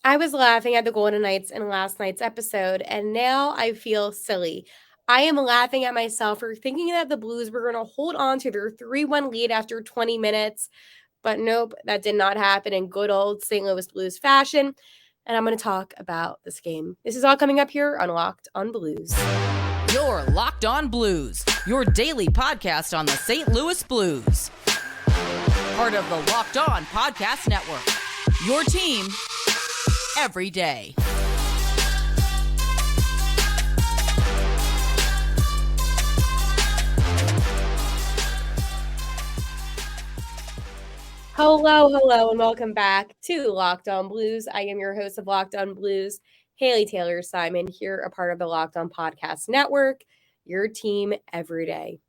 I was laughing at the Golden Knights in last night's episode, and now I feel silly. I am laughing at myself for thinking that the Blues were going to hold on to their 3-1 lead after 20 minutes. But nope, that did not happen in good old St. Louis Blues fashion. And I'm going to talk about this game. This is all coming up here on Locked on Blues. You're Locked on Blues, your daily podcast on the St. Louis Blues. Part of the Locked On Podcast Network. Your team every day. Hello, and welcome back to Locked on Blues. I am your host of Locked on Blues, Haley Taylor Simon, here a part of the Locked on Podcast Network, your team every day.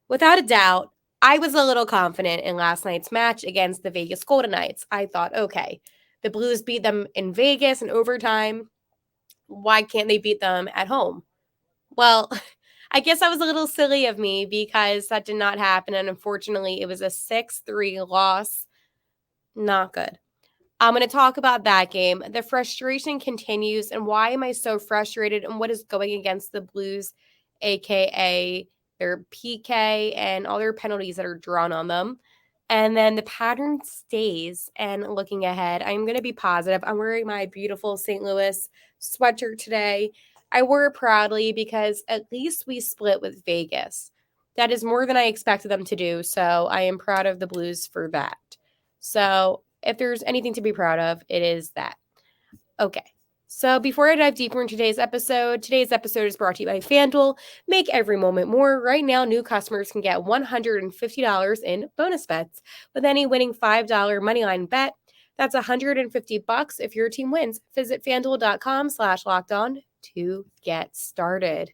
Without a doubt, I was a little confident in last night's match against the Vegas Golden Knights. I thought, okay, the Blues beat them in Vegas in overtime. Why can't they beat them at home? Well, I guess that was a little silly of me because that did not happen. And unfortunately, it was a 6-3 loss. Not good. I'm going to talk about that game. The frustration continues. And why am I so frustrated? And what is going against the Blues, a.k.a. their PK and all their penalties that are drawn on them. And then the pattern stays. And looking ahead, I'm going to be positive. I'm wearing my beautiful St. Louis sweatshirt today. I wore it proudly because at least we split with Vegas. That is more than I expected them to do, so I am proud of the Blues for that. So if there's anything to be proud of, it is that. Okay, so before I dive deeper into today's episode is brought to you by FanDuel. Make every moment more. Right now, new customers can get $150 in bonus bets with any winning $5 moneyline bet. That's $150 if your team wins. Visit FanDuel.com/lockedon to get started.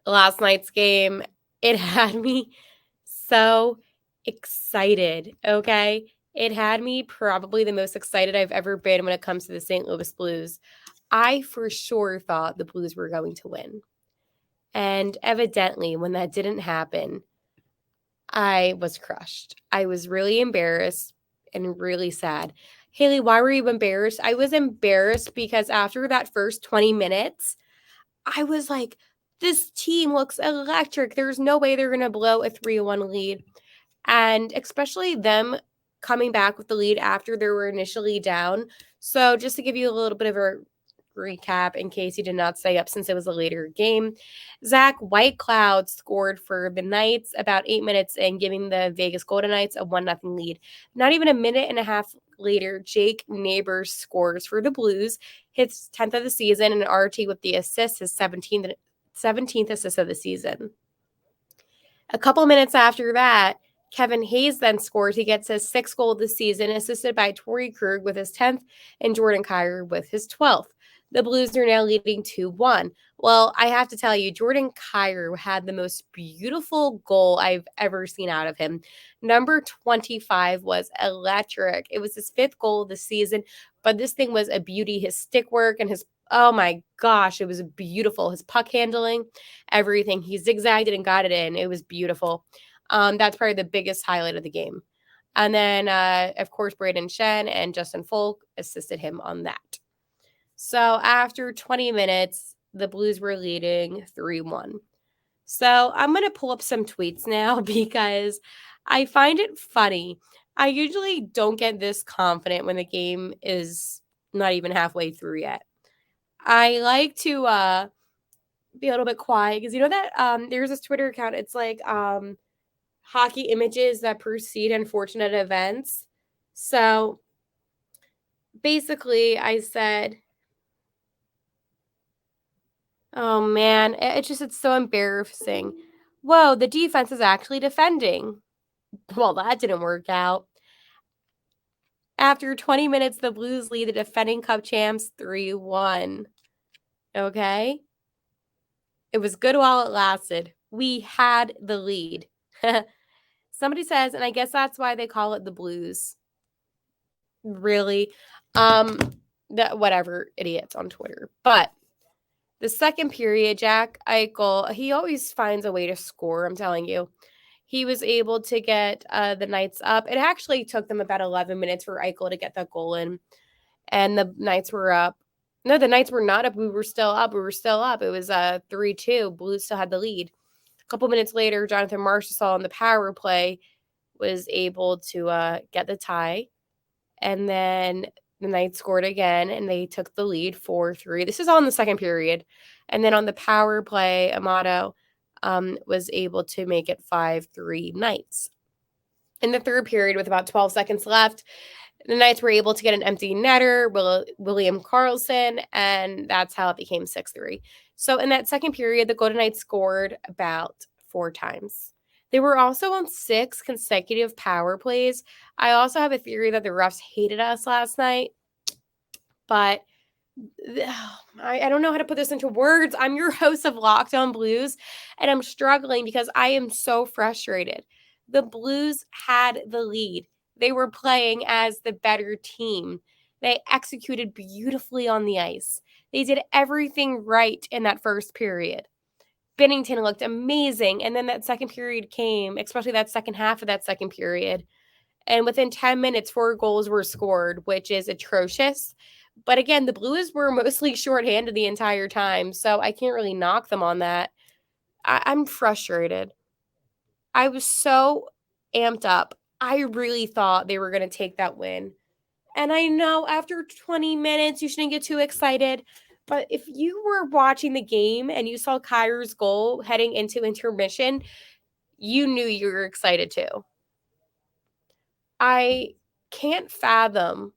Last night's game, it had me so excited, okay? It had me probably the most excited I've ever been when it comes to the St. Louis Blues. I for sure thought the Blues were going to win. And evidently, when that didn't happen, I was crushed. I was really embarrassed and really sad. Haley, why were you embarrassed? I was embarrassed because after that first 20 minutes, I was like, this team looks electric. There's no way they're going to blow a 3-1 lead. And especially them coming back with the lead after they were initially down. So just to give you a little bit of a recap in case you did not stay up since it was a later game, Zach Whitecloud scored for the Knights about 8 minutes in, giving the Vegas Golden Knights a 1-0 lead. Not even a minute and a half later, Jake Neighbors scores for the Blues, hits 10th of the season, and RT with the assist, his 17th assist of the season. A couple minutes after that, Kevin Hayes then scores. He gets his 6th goal of the season, assisted by Torrey Krug with his 10th and Jordan Kyrou with his 12th. The Blues are now leading 2-1. Well, I have to tell you, Jordan Kyrou had the most beautiful goal I've ever seen out of him. Number 25 was electric. It was his 5th goal of the season, but this thing was a beauty. His stick work and his, oh my gosh, it was beautiful. His puck handling, everything. He zigzagged it and got it in. It was beautiful. That's probably the biggest highlight of the game. And then, of course, Braden Shen and Justin Folk assisted him on that. So after 20 minutes, the Blues were leading 3-1. So I'm going to pull up some tweets now because I find it funny. I usually don't get this confident when the game is not even halfway through yet. I like to be a little bit quiet because you know that there's this Twitter account. It's like hockey images that precede unfortunate events. So basically I said, oh man, it's so embarrassing. Whoa, the defense is actually defending. Well, that didn't work out. After 20 minutes, the Blues lead the defending Cup champs 3-1. Okay? It was good while it lasted. We had the lead. Somebody says, and I guess that's why they call it the Blues. Really? Whatever, idiots on Twitter. But the second period, Jack Eichel, he always finds a way to score, I'm telling you. He was able to get the Knights up. It actually took them about 11 minutes for Eichel to get that goal in. and the Knights were up. No, the Knights were not up. We were still up. It was 3-2. Blues still had the lead. A couple minutes later, Jonathan Marchessault on the power play was able to get the tie. And then the Knights scored again, and they took the lead 4-3. This is all in the second period. And then on the power play, Amato was able to make it 5-3 Knights. In the third period, with about 12 seconds left, the Knights were able to get an empty netter, William Karlsson, and that's how it became 6-3. So in that second period, the Golden Knights scored about 4 times. They were also on 6 consecutive power plays. I also have a theory that the refs hated us last night, but I don't know how to put this into words. I'm your host of Locked On Blues, and I'm struggling because I am so frustrated. The Blues had the lead. They were playing as the better team. They executed beautifully on the ice. They did everything right in that first period. Binnington looked amazing, and then that second period came, especially that second half of that second period. And within 10 minutes, 4 goals were scored, which is atrocious. But again, the Blues were mostly shorthanded the entire time, so I can't really knock them on that. I'm frustrated. I was so amped up. I really thought they were going to take that win. And I know after 20 minutes, you shouldn't get too excited. But if you were watching the game and you saw Kyre's goal heading into intermission, you knew you were excited too. I can't fathom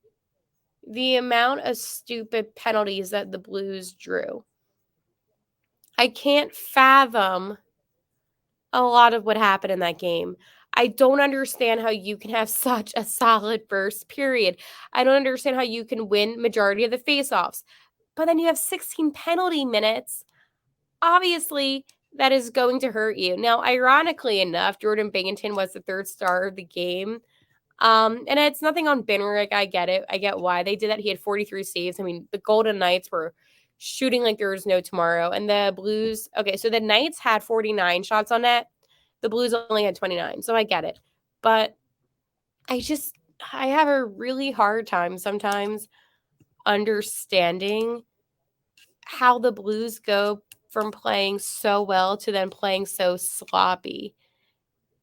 the amount of stupid penalties that the Blues drew. I can't fathom a lot of what happened in that game. I don't understand how you can have such a solid first period. I don't understand how you can win majority of the faceoffs. But then you have 16 penalty minutes. Obviously, that is going to hurt you. Now, ironically enough, Jordan Binnington was the third star of the game. And it's nothing on Benrick. I get it. I get why they did that. He had 43 saves. I mean, the Golden Knights were shooting like there was no tomorrow. And the Blues, okay, so the Knights had 49 shots on net. The Blues only had 29. So I get it. But I have a really hard time sometimes understanding how the Blues go from playing so well to then playing so sloppy.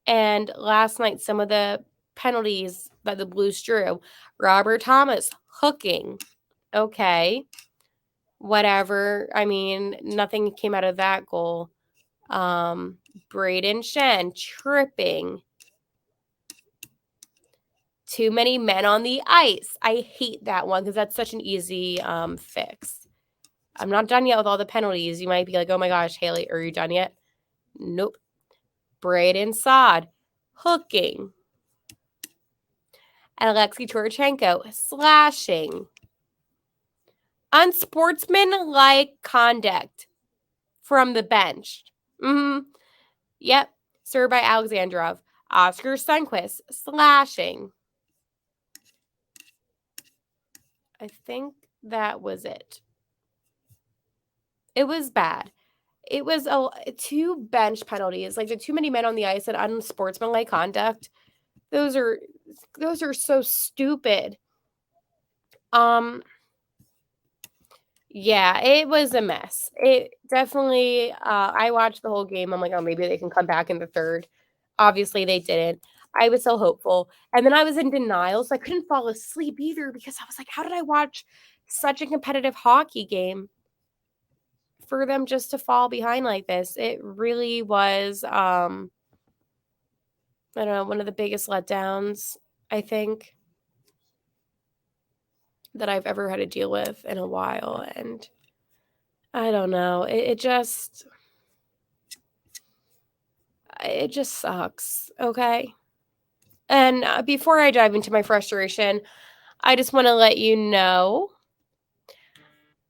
And last night, some of the penalties that the Blues drew, Robert Thomas hooking. Okay. Whatever. I mean, nothing came out of that goal. Braden Shen tripping. Too many men on the ice. I hate that one because that's such an easy fix. I'm not done yet with all the penalties. You might be like, oh my gosh, Haley, are you done yet? Nope. Braden Saad hooking. And Alexei Turchenko slashing. Unsportsmanlike conduct from the bench. Yep. Served by Alexandrov. Oscar Sundqvist slashing. I think that was it. It was bad. It was 2 bench penalties. Like, the too many men on the ice and unsportsmanlike conduct. Those are so stupid. Yeah, it was a mess. It definitely, I watched the whole game. I'm like, oh, maybe they can come back in the third. Obviously, they didn't. I was so hopeful. And then I was in denial, so I couldn't fall asleep either because I was like, how did I watch such a competitive hockey game for them just to fall behind like this? It really was, I don't know, one of the biggest letdowns, I think, that I've ever had to deal with in a while. And I don't know. It just sucks. Okay. And before I dive into my frustration, I just want to let you know,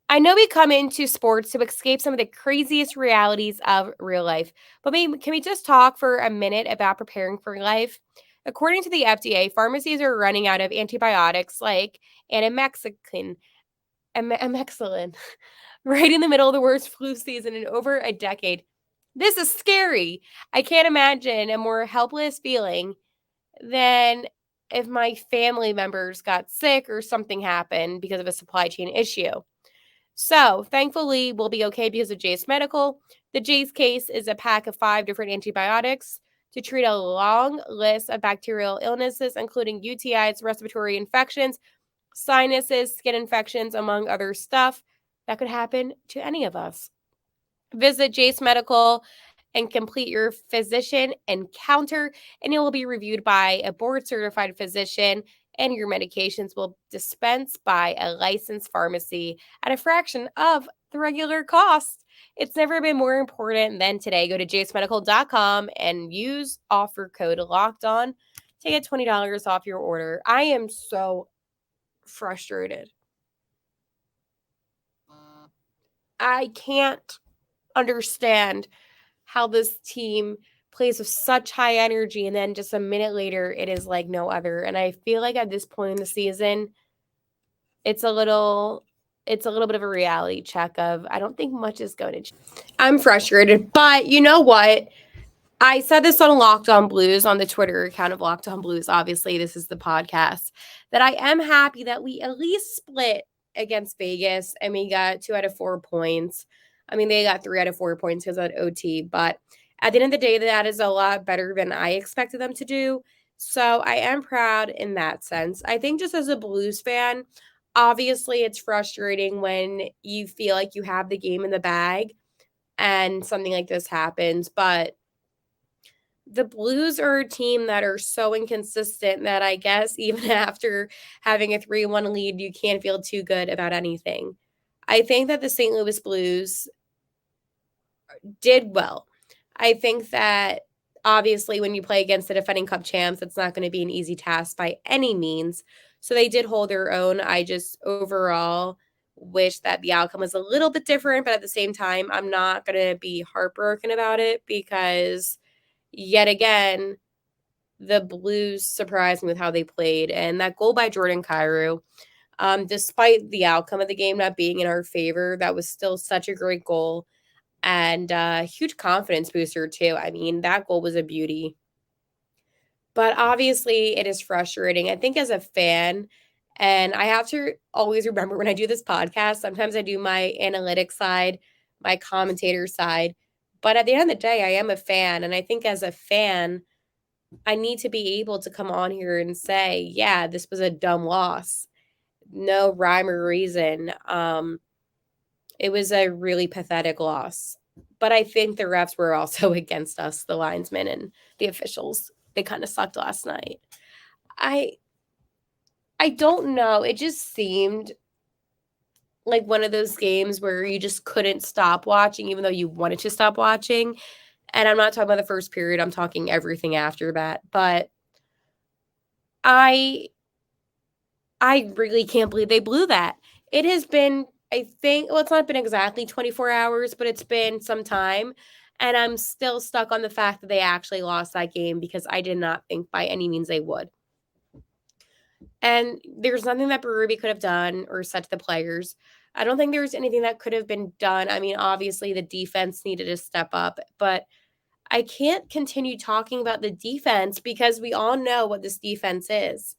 I know we come into sports to escape some of the craziest realities of real life, but can we just talk for a minute about preparing for life? According to the FDA, pharmacies are running out of antibiotics like amoxicillin, right in the middle of the worst flu season in over a decade. This is scary. I can't imagine a more helpless feeling than if my family members got sick or something happened because of a supply chain issue. So thankfully, we'll be okay because of Jase Medical. The Jase case is a pack of 5 different antibiotics to treat a long list of bacterial illnesses, including UTIs, respiratory infections, sinuses, skin infections, among other stuff that could happen to any of us. Visit Jase Medical and complete your physician encounter, and it will be reviewed by a board-certified physician, and your medications will dispense by a licensed pharmacy at a fraction of the regular cost. It's never been more important than today. Go to jasemedical.com and use offer code LOCKEDON to get $20 off your order. I am so frustrated. I can't understand how this team plays with such high energy, and then just a minute later it is like no other. And I feel like at this point in the season, it's a little bit of a reality check of I don't think much is going to change. I'm frustrated, but you know what? I said this on Locked On Blues on the Twitter account of Locked On Blues. Obviously, this is the podcast, that I am happy that we at least split against Vegas and we got 2 out of 4 points. I mean, they got 3 out of 4 points because of OT, but at the end of the day, that is a lot better than I expected them to do. So I am proud in that sense. I think just as a Blues fan, obviously it's frustrating when you feel like you have the game in the bag and something like this happens, but the Blues are a team that are so inconsistent that I guess even after having a 3-1 lead, you can't feel too good about anything. I think that the St. Louis Blues did well. I think that obviously when you play against the defending Cup champs, it's not going to be an easy task by any means. So they did hold their own. I just overall wish that the outcome was a little bit different, but at the same time, I'm not going to be heartbroken about it because yet again, the Blues surprised me with how they played. And that goal by Jordan Kyrou, despite the outcome of the game not being in our favor, that was still such a great goal and a huge confidence booster too. I mean, that goal was a beauty. But obviously, it is frustrating. I think as a fan, and I have to always remember when I do this podcast, sometimes I do my analytics side, my commentator side. But at the end of the day, I am a fan. And I think as a fan, I need to be able to come on here and say, yeah, this was a dumb loss. No rhyme or reason. It was a really pathetic loss. But I think the refs were also against us, the linesmen and the officials. They kind of sucked last night. I don't know. It just seemed like one of those games where you just couldn't stop watching, even though you wanted to stop watching. And I'm not talking about the first period. I'm talking everything after that. But I really can't believe they blew that. It has been, I think, well, it's not been exactly 24 hours, but it's been some time. And I'm still stuck on the fact that they actually lost that game because I did not think by any means they would. And there's nothing that Berube could have done or said to the players. I don't think there was anything that could have been done. I mean, obviously the defense needed to step up, but I can't continue talking about the defense because we all know what this defense is.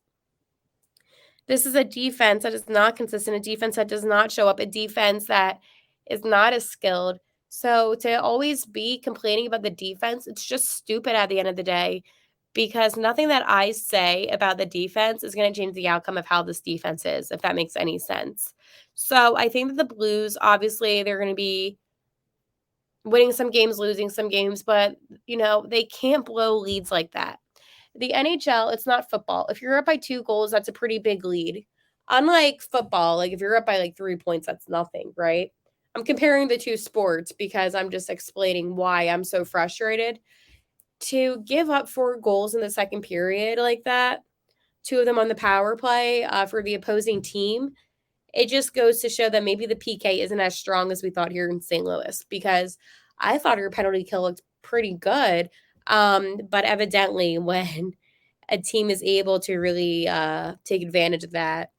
This is a defense that is not consistent, a defense that does not show up, a defense that is not as skilled. So to always be complaining about the defense, it's just stupid at the end of the day because nothing that I say about the defense is going to change the outcome of how this defense is, if that makes any sense. So I think that the Blues, obviously, they're going to be winning some games, losing some games, but, you know, they can't blow leads like that. The NHL, it's not football. If you're up by 2 goals, that's a pretty big lead. Unlike football, like if you're up by like 3 points, that's nothing, right? I'm comparing the two sports because I'm just explaining why I'm so frustrated. To give up 4 goals in the second period like that, 2 of them on the power play for the opposing team, it just goes to show that maybe the PK isn't as strong as we thought here in St. Louis because I thought our penalty kill looked pretty good. But evidently when a team is able to really take advantage of that,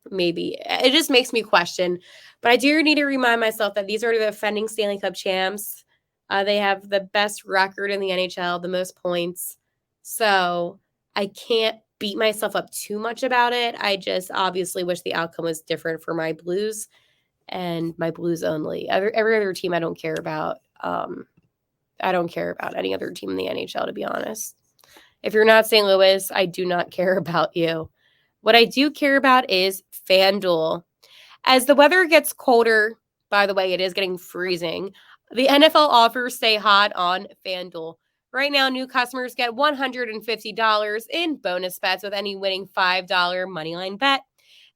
maybe it just makes me question. But I do need to remind myself that these are the defending Stanley Cup champs. They have the best record in the NHL, the most points. So I can't beat myself up too much about it. I just obviously wish the outcome was different for my Blues and my Blues only. Every other team I don't care about. I don't care about any other team in the NHL, to be honest. If you're not St. Louis, I do not care about you. What I do care about is FanDuel. As the weather gets colder, by the way, it is getting freezing, the NFL offers stay hot on FanDuel. Right now, new customers get $150 in bonus bets with any winning $5 moneyline bet.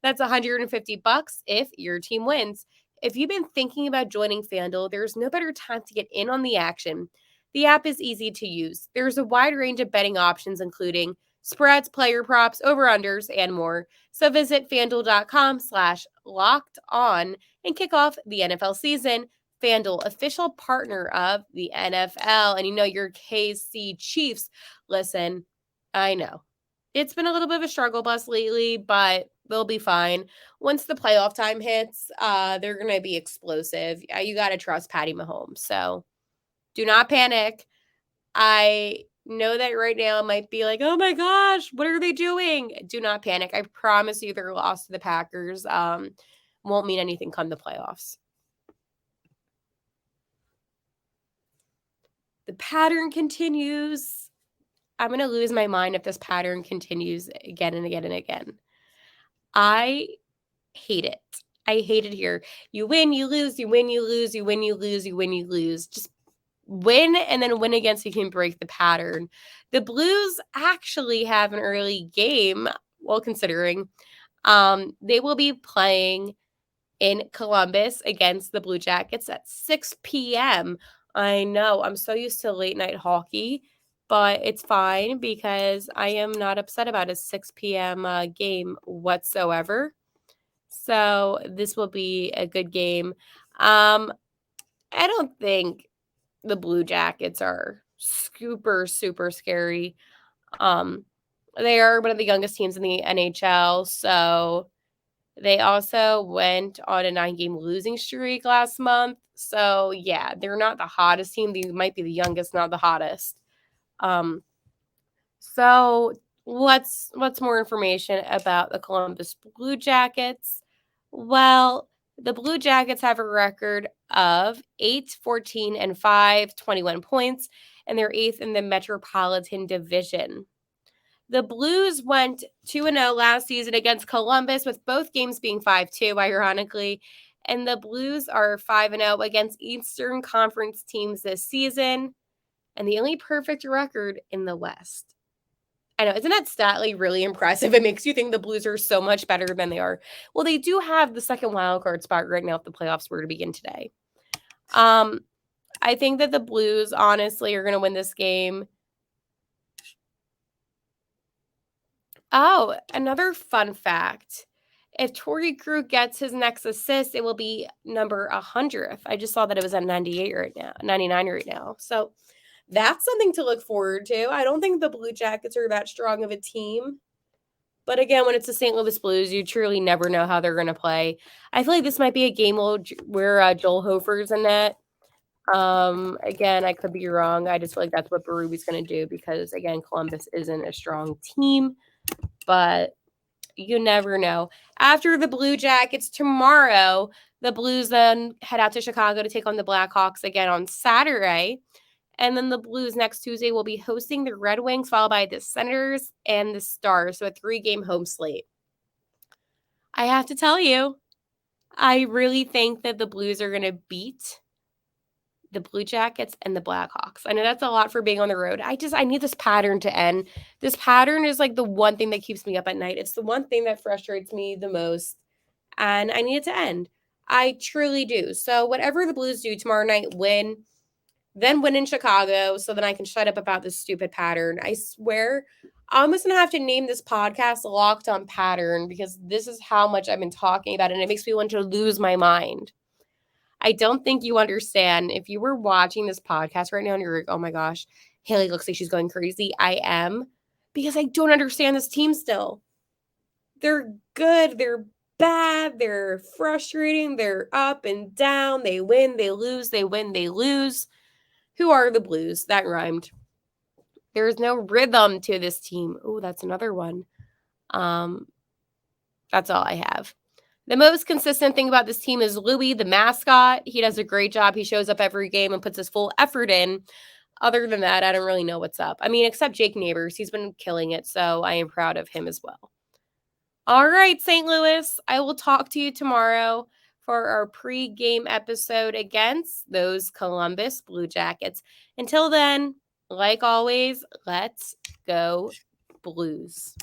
That's $150 if your team wins. If you've been thinking about joining FanDuel, there's no better time to get in on the action. The app is easy to use. There's a wide range of betting options, including spreads, player props, over-unders, and more. So visit FanDuel.com/locked-on and kick off the NFL season. FanDuel, official partner of the NFL. And you know your KC Chiefs. Listen, I know. It's been a little bit of a struggle bus lately, but they'll be fine. Once the playoff time hits, they're going to be explosive. You got to trust Patty Mahomes. So do not panic. I know that right now it might be like, oh my gosh, what are they doing? Do not panic. I promise you their loss to the Packers won't mean anything come the playoffs. The pattern continues. I'm going to lose my mind if this pattern continues again and again and again. I hate it. I hate it here. You win, you lose, you win, you lose, you win, you lose, you win, you lose. Just win and then win again so you can break the pattern. The Blues actually have an early game, well, considering they will be playing in Columbus against the Blue Jackets at 6 p.m. I know, I'm so used to late night hockey, but it's fine because I am not upset about a 6 p.m. Game whatsoever. So this will be a good game. I don't think the Blue Jackets are super, super scary. They are one of the youngest teams in the NHL, so they also went on a 9-game losing streak last month. So, yeah, they're not the hottest team. They might be the youngest, not the hottest. So what's more information about the Columbus Blue Jackets? Well, the Blue Jackets have a record of 8-14-5, 21 points, and they're 8th in the Metropolitan Division. The Blues went 2-0 last season against Columbus, with both games being 5-2, ironically. And the Blues are 5-0 against Eastern Conference teams this season, and the only perfect record in the West. I know, isn't that stat really impressive? It makes you think the Blues are so much better than they are. Well, they do have the second wildcard spot right now if the playoffs were to begin today. I think that the Blues, honestly, are going to win this game. Oh, another fun fact. If Torrey Krug gets his next assist, it will be number 100th. I just saw that it was at 98 right now, 99 right now. So that's something to look forward to. I don't think the Blue Jackets are that strong of a team. But again, when it's the St. Louis Blues, you truly never know how they're going to play. I feel like this might be a game where Joel Hofer's in net. Again, I could be wrong. I just feel like that's what Berube's going to do because, again, Columbus isn't a strong team. But you never know. After the Blue Jackets tomorrow, the Blues then head out to Chicago to take on the Blackhawks again on Saturday. And then the Blues next Tuesday will be hosting the Red Wings, followed by the Senators and the Stars. So a 3-game home slate. I have to tell you, I really think that the Blues are going to beat the Blue Jackets and the Blackhawks. I know that's a lot for being on the road. I need this pattern to end. This pattern is like the one thing that keeps me up at night. It's the one thing that frustrates me the most. And I need it to end. I truly do. So whatever the Blues do tomorrow night, win in Chicago so then I can shut up about this stupid pattern. I swear I'm almost going to have to name this podcast Locked On Pattern because this is how much I've been talking about it, and it makes me want to lose my mind. I don't think you understand. If you were watching this podcast right now and you're like, oh my gosh, Haley looks like she's going crazy. I am, because I don't understand this team still. They're good. They're bad. They're frustrating. They're up and down. They win. They lose. They win. They lose. Who are the Blues? That rhymed. There is no rhythm to this team. Oh, that's another one. That's all I have. The most consistent thing about this team is Louis, the mascot. He does a great job. He shows up every game and puts his full effort in. Other than that, I don't really know what's up. I mean, except Jake Neighbors. He's been killing it, so I am proud of him as well. All right, St. Louis, I will talk to you tomorrow for our pre-game episode against those Columbus Blue Jackets. Until then, like always, let's go Blues.